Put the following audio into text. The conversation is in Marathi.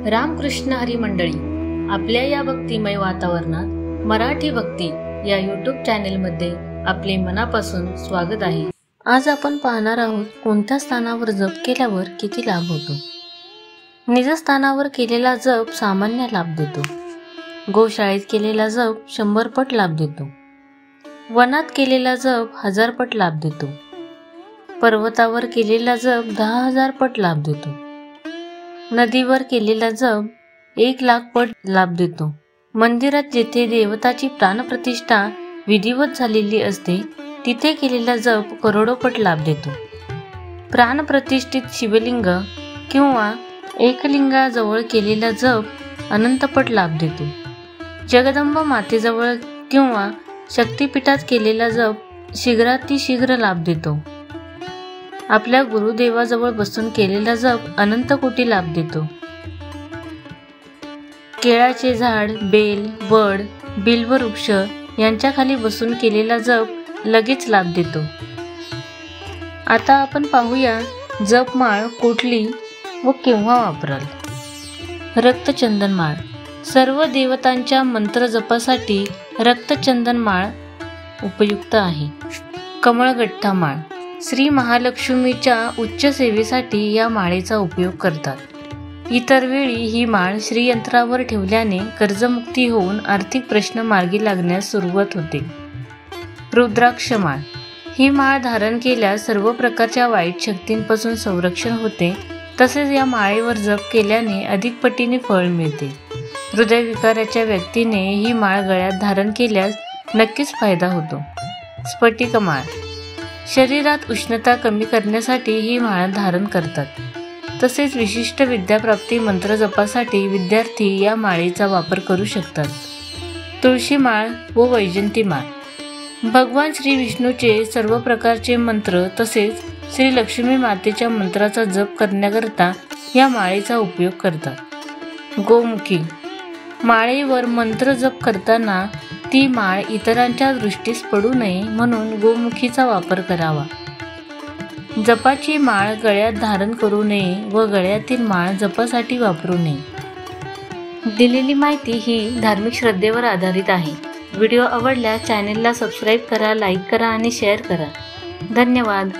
रामकृष्ण हरी मंडळी, आपल्या या भक्तिमय वातावरणात मराठी भक्ती या यूट्यूब चॅनेलमध्ये आपले मनापासून स्वागत आहे। आज आपण पाहणार आहोत कोणत्या स्थानावर जप केल्यावर किती लाभ होतो। निजस्थानावर केलेला जप सामान्य लाभ देतो। गोशाळेत केलेला जप 100 पट लाभ देतो। वनात केलेला जप 1000 पट लाभ देतो। पर्वतावर केलेला जप 10,000 पट लाभ देतो। नदीवर केलेला जप 1,00,000 पट लाभ देतो। मंदिरात जेथे देवताची प्राणप्रतिष्ठा विधिवत झालेली असते तिथे केलेला जप करोडो पट लाभ देतो। प्राणप्रतिष्ठित शिवलिंग किंवा एकलिंगाजवळ केलेला जप अनंतपट लाभ देतो। जगदंबा मातेजवळ किंवा शक्तिपीठात केलेला जप शीघ्रातिशीघ्र लाभ देतो। आपल्या गुरुदेवाजवळ बसून केलेला जप अनंत कोटी लाभ देतो। केळाचे झाड, बेल, वड, बिल्ववृक्ष यांच्या खाली बसून केलेला जप लगेच लाभ देतो। आता आपण पाहूया जपमाळ कुठली व केव्हा वापराल। रक्तचंदनमाळ। सर्व देवतांच्या मंत्र जपासाठी रक्तचंदनमाळ उपयुक्त आहे। कमळगठ्ठा माळ। श्री महालक्ष्मीच्या उच्च सेवेसाठी या माळेचा उपयोग करतात। इतर वेळी ही माळ श्रीयंत्रावर ठेवल्याने कर्जमुक्ती होऊन आर्थिक प्रश्न मार्गी लागण्यास सुरुवात होते। रुद्राक्ष माळ। ही माळ धारण केल्यास सर्व प्रकारच्या वाईट शक्तींपासून संरक्षण होते। तसेच या माळेवर जप केल्याने अधिक पटीने फळ मिळते। हृदयविकाराच्या व्यक्तीने ही माळ गळ्यात धारण केल्यास नक्कीच फायदा होतो। स्फटिक माळ। शरीरात उष्णता कमी करण्यासाठी ही माळ धारण करतात। तसेच विशिष्ट विद्याप्राप्ती मंत्र जपासाठी विद्यार्थी या माळेचा वापर करू शकतात। तुळशी माळ व वैजंती माळ। भगवान श्री विष्णूचे सर्व प्रकारचे मंत्र तसेच श्री लक्ष्मी मातेच्या मंत्राचा जप करण्याकरता या माळेचा उपयोग करतात। गोमुखी माळेवर मंत्र जप करताना ती माळ इतरांच्या दृष्टीस पडू नये म्हणून गोमुखीचा वापर करावा। जपाची माळ गळ्यात धारण करू नये व गळ्यातील माळ जपासाठी वापरू नये। दिलेली माहिती ही धार्मिक श्रद्धेवर आधारित आहे। व्हिडिओ आवडल्यास चॅनेलला सबस्क्राईब करा, लाईक करा आणि शेअर करा। धन्यवाद।